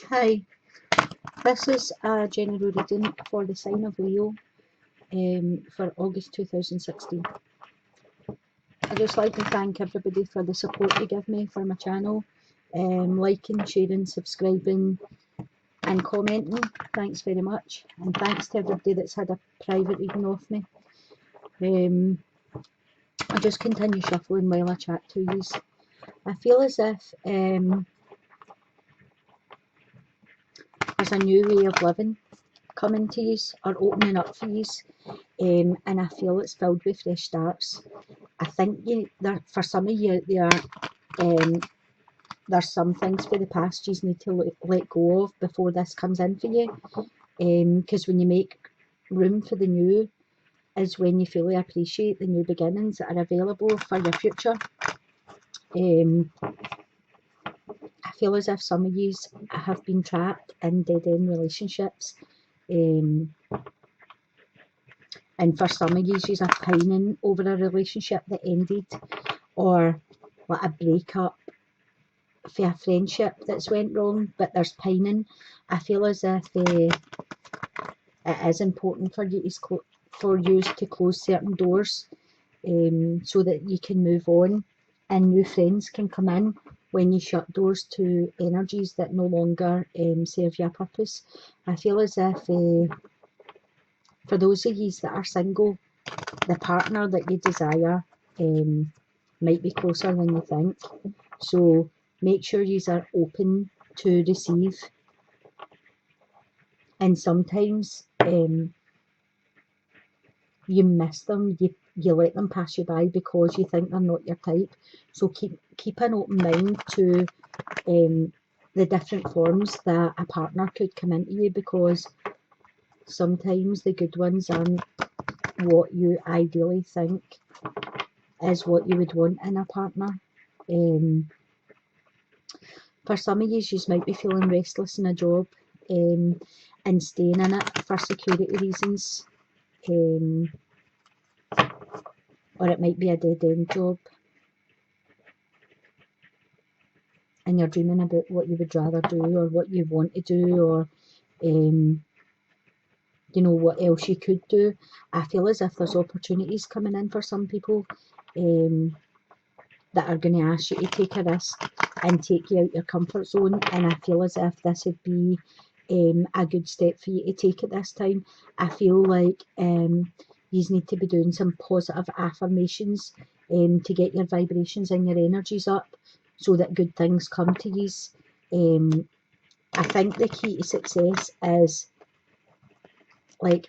Hi, this is a general reading for the sign of Leo for August 2016. I'd just like to thank everybody for the support you give me for my channel, liking, sharing, subscribing and commenting. Thanks very much, and thanks to everybody that's had a private reading off me. I'll just continue shuffling while I chat to you. I feel as if there's a new way of living coming to you or opening up for you, and I feel it's filled with fresh starts. I think for some of you out there, there's some things for the past you need to let go of before this comes in for you. Because when you make room for the new is when you fully appreciate the new beginnings that are available for your future. I feel as if some of you have been trapped in dead-end relationships. And for some of you are pining over a relationship that ended, or like a breakup for a friendship that's went wrong, but there's pining. I feel as if it is important for you to close certain doors, so that you can move on and new friends can come in when you shut doors to energies that no longer serve your purpose. I feel as if for those of you that are single, the partner that you desire might be closer than you think. So make sure you are open to receive. And sometimes you miss them, you let them pass you by because you think they're not your type. So keep an open mind to the different forms that a partner could come into you, because sometimes the good ones aren't what you ideally think is what you would want in a partner. For some of you might be feeling restless in a job and staying in it for security reasons, or it might be a dead-end job and you're dreaming about what you would rather do or what you want to do, or what else you could do. I feel as if there's opportunities coming in for some people that are going to ask you to take a risk and take you out your comfort zone, and I feel as if this would be a good step for you to take at this time. I feel like you need to be doing some positive affirmations to get your vibrations and your energies up so that good things come to you. I think the key to success is like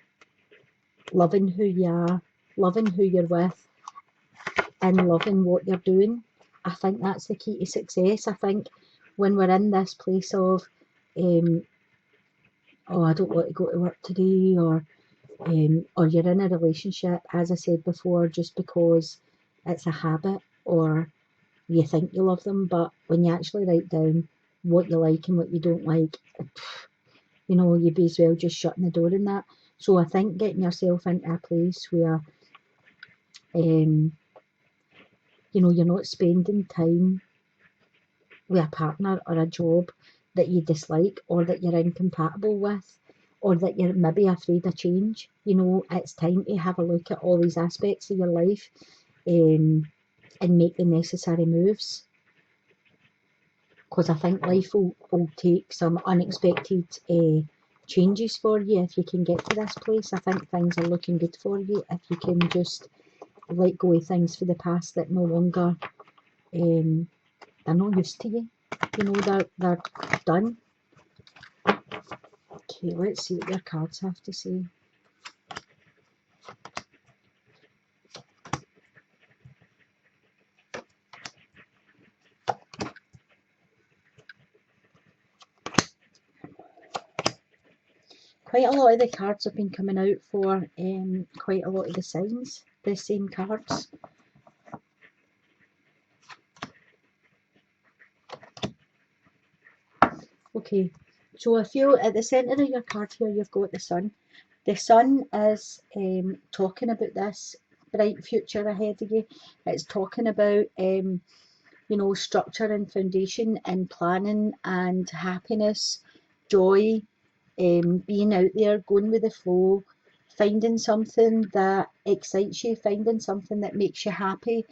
loving who you are, loving who you're with, and loving what you're doing. I think that's the key to success. I think when we're in this place of oh, I don't want to go to work today, or you're in a relationship, as I said before, just because it's a habit or you think you love them, but when you actually write down what you like and what you don't like, you'd be as well just shutting the door in that. So I think getting yourself into a place where you're not spending time with a partner or a job that you dislike or that you're incompatible with, or that you're maybe afraid of change. It's time to have a look at all these aspects of your life and make the necessary moves, because I think life will take some unexpected changes for you if you can get to this place. I think things are looking good for you if you can just let go of things for the past that no longer they're no use to you. They're done. Okay, let's see what your cards have to say. Quite a lot of the cards have been coming out for quite a lot of the signs, the same cards. Okay, so I feel at the centre of your card here you've got the sun. The sun is talking about this bright future ahead of you. It's talking about structure and foundation and planning and happiness joy, being out there, going with the flow, finding something that excites you, finding something that makes you happy,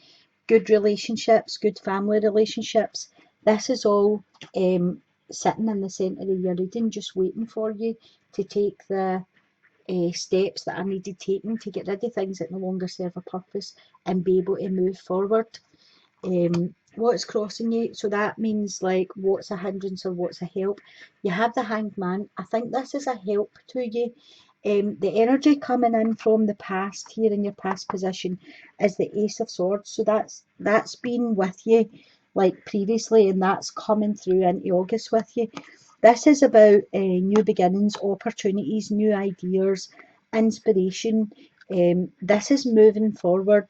good relationships, good family relationships. This is all sitting in the centre of your reading, just waiting for you to take the steps that are needed taking to get rid of things that no longer serve a purpose and be able to move forward. What's crossing you? So that means like what's a hindrance or what's a help. You have the Hanged Man. I think this is a help to you. The energy coming in from the past here in your past position is the Ace of Swords. So that's been with you like previously, and that's coming through into August with you. This is about new beginnings, opportunities, new ideas, inspiration. This is moving forward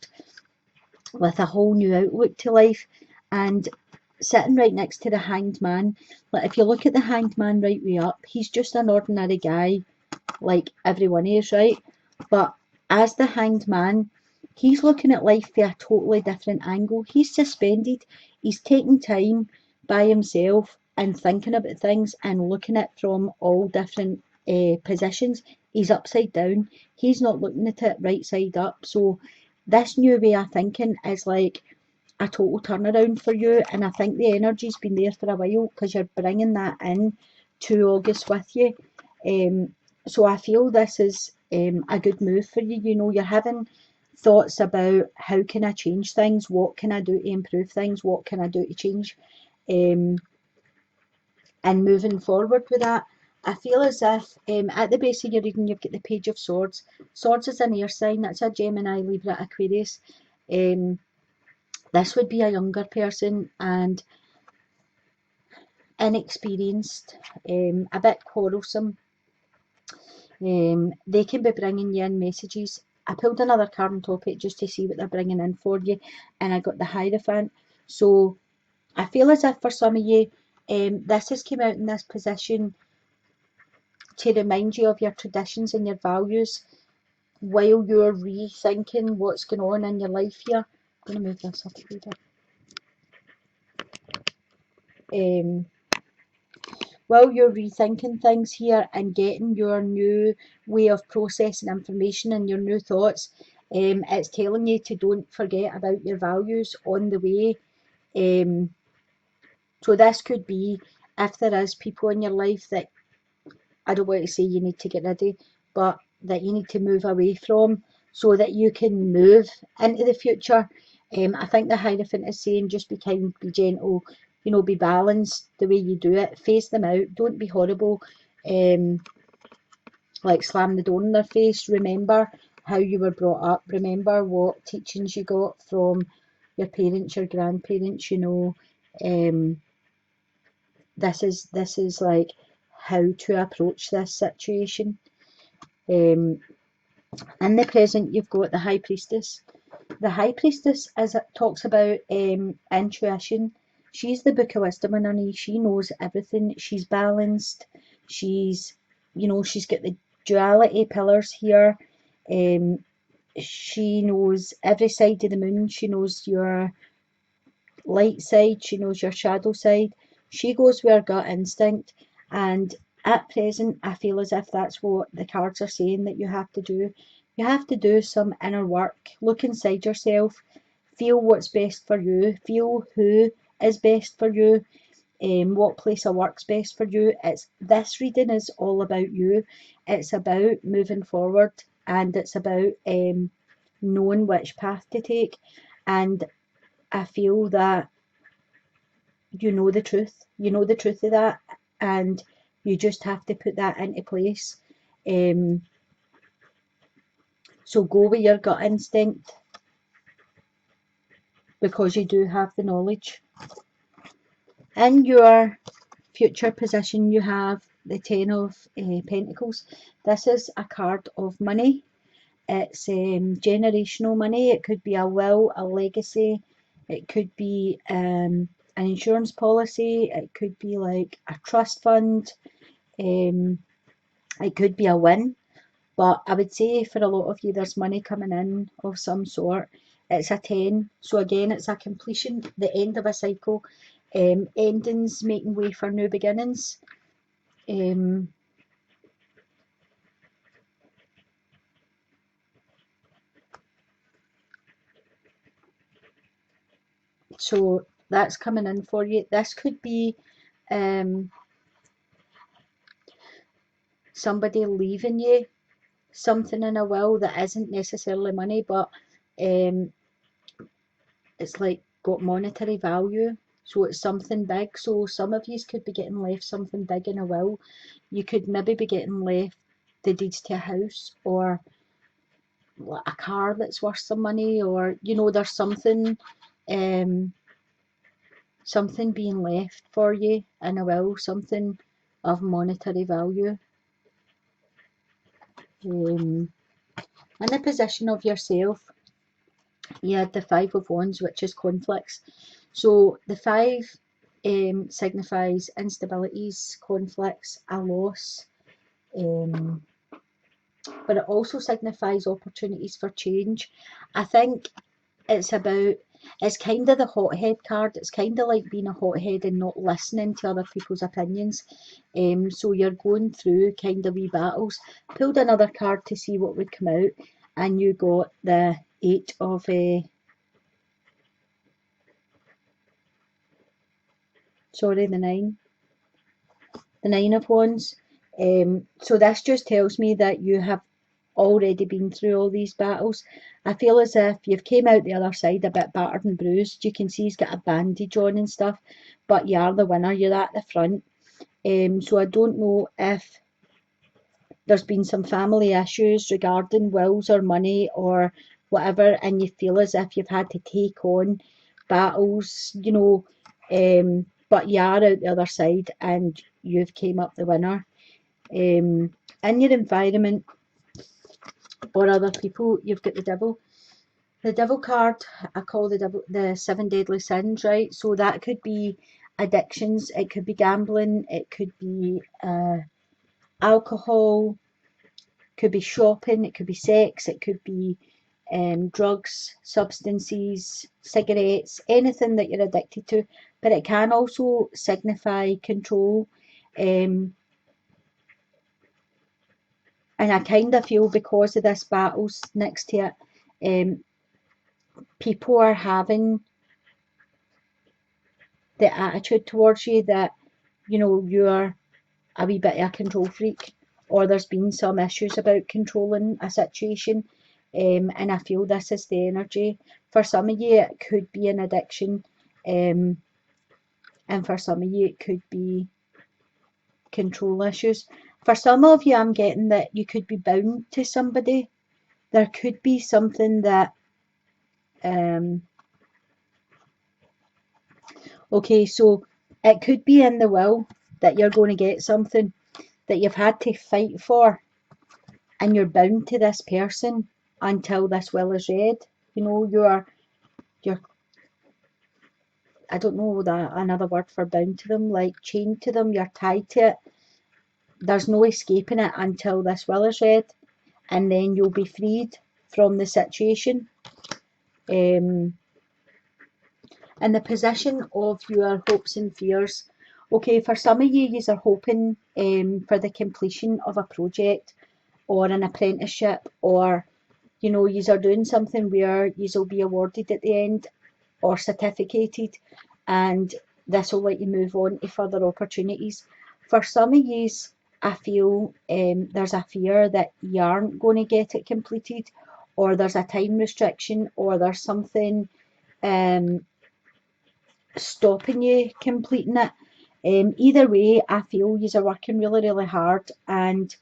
with a whole new outlook to life. And sitting right next to the Hanged Man, like if you look at the Hanged Man right way up, he's just an ordinary guy like everyone is, right? But as the Hanged Man, he's looking at life from a totally different angle. He's suspended. He's taking time by himself and thinking about things and looking at it from all different positions. He's upside down. He's not looking at it right side up. So this new way of thinking is like a total turnaround for you, and I think the energy's been there for a while because you're bringing that in to August with you. So I feel this is a good move for you. You know, you're having thoughts about how can I change things, what can I do to improve things, what can I do to change, and moving forward with that. I feel as if at the base of your reading you've got the Page of Swords. Swords is an air sign, that's a Gemini, Libra, Aquarius. This would be a younger person and inexperienced, a bit quarrelsome. They can be bringing you in messages. I pulled another card on top of it just to see what they're bringing in for you, and I got the Hierophant. So I feel as if for some of you, this has come out in this position to remind you of your traditions and your values while you're rethinking what's going on in your life here. I'm going to move this up a little bit. While you're rethinking things here and getting your new way of processing information and your new thoughts, it's telling you to don't forget about your values on the way. So this could be if there is people in your life that I don't want to say you need to get rid of, but that you need to move away from so that you can move into the future. I think the Hierophant is saying just be kind, be gentle, you know, be balanced the way you do it, face them out, don't be horrible, like slam the door in their face. Remember how you were brought up, remember what teachings you got from your parents, your grandparents, you know. This is like how to approach this situation. In the present, you've got the High Priestess. The High Priestess, as it talks about intuition, she's the Book of Wisdom in her knee. She knows everything. She's balanced. She's, you know, she's got the duality pillars here. She knows every side of the moon. She knows your light side. She knows your shadow side. She goes with her gut instinct, and at present I feel as if that's what the cards are saying that you have to do. You have to do some inner work, look inside yourself, feel what's best for you, feel who is best for you, what place of work's best for you. This reading is all about you. It's about moving forward, and it's about knowing which path to take. And I feel that you know the truth. You know the truth of that, and you just have to put that into place. So go with your gut instinct because you do have the knowledge. In your future position, you have the Ten of Pentacles. This is a card of money. It's generational money. It could be a will, a legacy. It could be an insurance policy. It could be like a trust fund. It could be a win. But I would say for a lot of you, there's money coming in of some sort. It's a 10. So again, it's a completion, the end of a cycle. Endings making way for new beginnings. So that's coming in for you. This could be somebody leaving you something in a will that isn't necessarily money, but it's like got monetary value. So it's something big. So some of you could be getting left something big in a will. You could maybe be getting left the deeds to a house, or a car that's worth some money, or there's something something being left for you in a will, something of monetary value. In the position of yourself, you had the Five of Wands, which is conflicts. So the five signifies instabilities, conflicts, a loss, but it also signifies opportunities for change. I think it's kind of the hothead card. It's kind of like being a hothead and not listening to other people's opinions. So you're going through kind of wee battles. Pulled another card to see what would come out, and you got the Eight of the Nine of Wands. So this just tells me that you have already been through all these battles. I feel as if you've came out the other side a bit battered and bruised. You can see he's got a bandage on and stuff, but you are the winner. You're at the front. So I don't know if there's been some family issues regarding wills or money or whatever, and you feel as if you've had to take on battles, but you are out the other side and you've came up the winner. In your environment or other people, you've got the Devil. The Devil card, I call the Devil the seven deadly sins, right? So that could be addictions, it could be gambling, it could be alcohol, could be shopping, it could be sex, it could be drugs, substances, cigarettes, anything that you're addicted to. But it can also signify control. And I kind of feel because of this battles next to it, people are having the attitude towards you that, you're a wee bit of a control freak, or there's been some issues about controlling a situation. And I feel this is the energy. For some of you, it could be an addiction, and for some of you, it could be control issues. For some of you, I'm getting that you could be bound to somebody. There could be something that, okay, so it could be in the will that you're going to get something that you've had to fight for, and you're bound to this person until this will is read. You're I don't know another word for bound to them, like chained to them, you're tied to it. There's no escaping it until this will is read, and then you'll be freed from the situation. In the position of your hopes and fears, okay, for some of you, are hoping for the completion of a project or an apprenticeship, or you are doing something where you will be awarded at the end or certificated, and this will let you move on to further opportunities. For some of you, I feel there's a fear that you aren't going to get it completed, or there's a time restriction, or there's something stopping you completing it. Either way, I feel you are working really, really hard, and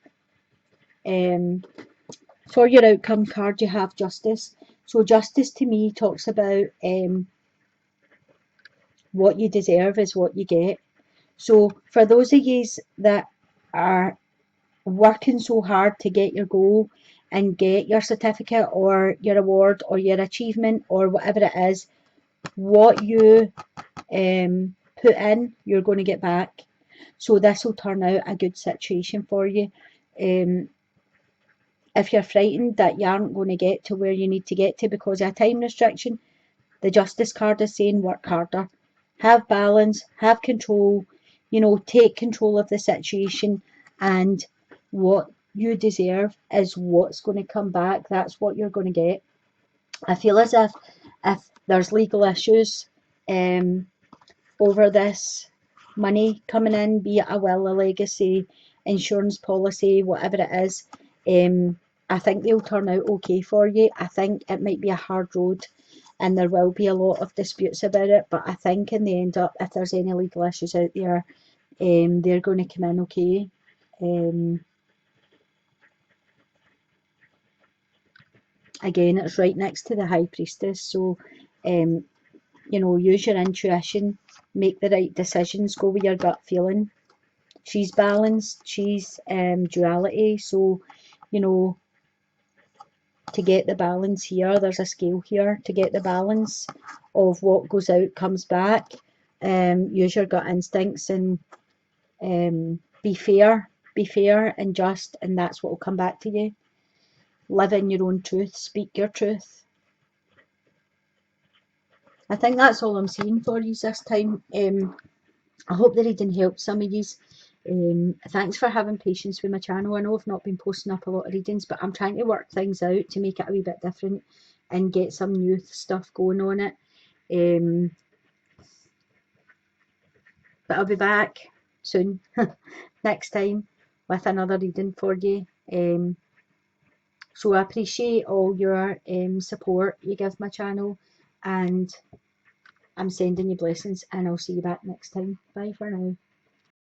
for your outcome card, you have Justice. So Justice to me talks about what you deserve is what you get. So for those of you that are working so hard to get your goal and get your certificate or your award or your achievement or whatever it is, what you put in, you're going to get back. So this will turn out a good situation for you. If you're frightened that you aren't going to get to where you need to get to because of a time restriction, the Justice card is saying work harder, have balance, have control, you know, take control of the situation, and what you deserve is what's going to come back. That's what you're going to get. I feel as if there's legal issues over this money coming in, be it a will, a legacy, insurance policy, whatever it is, I think they'll turn out okay for you. I think it might be a hard road and there will be a lot of disputes about it, but I think in the end up, if there's any legal issues out there, they're going to come in okay. Again, it's right next to the High Priestess, so you know, use your intuition, make the right decisions, go with your gut feeling. She's balanced, she's duality, so you know, to get the balance here, there's a scale here, to get the balance of what goes out comes back. Use your gut instincts and be fair and just, and that's what will come back to you. Live in your own truth, speak your truth. I think that's all I'm seeing for you this time. I hope the reading helped some of you. Thanks for having patience with my channel. I know I've not been posting up a lot of readings, but I'm trying to work things out to make it a wee bit different and get some new stuff going on it. But I'll be back soon, next time, with another reading for you. So I appreciate all your support you give my channel, and I'm sending you blessings, and I'll see you back next time. Bye for now.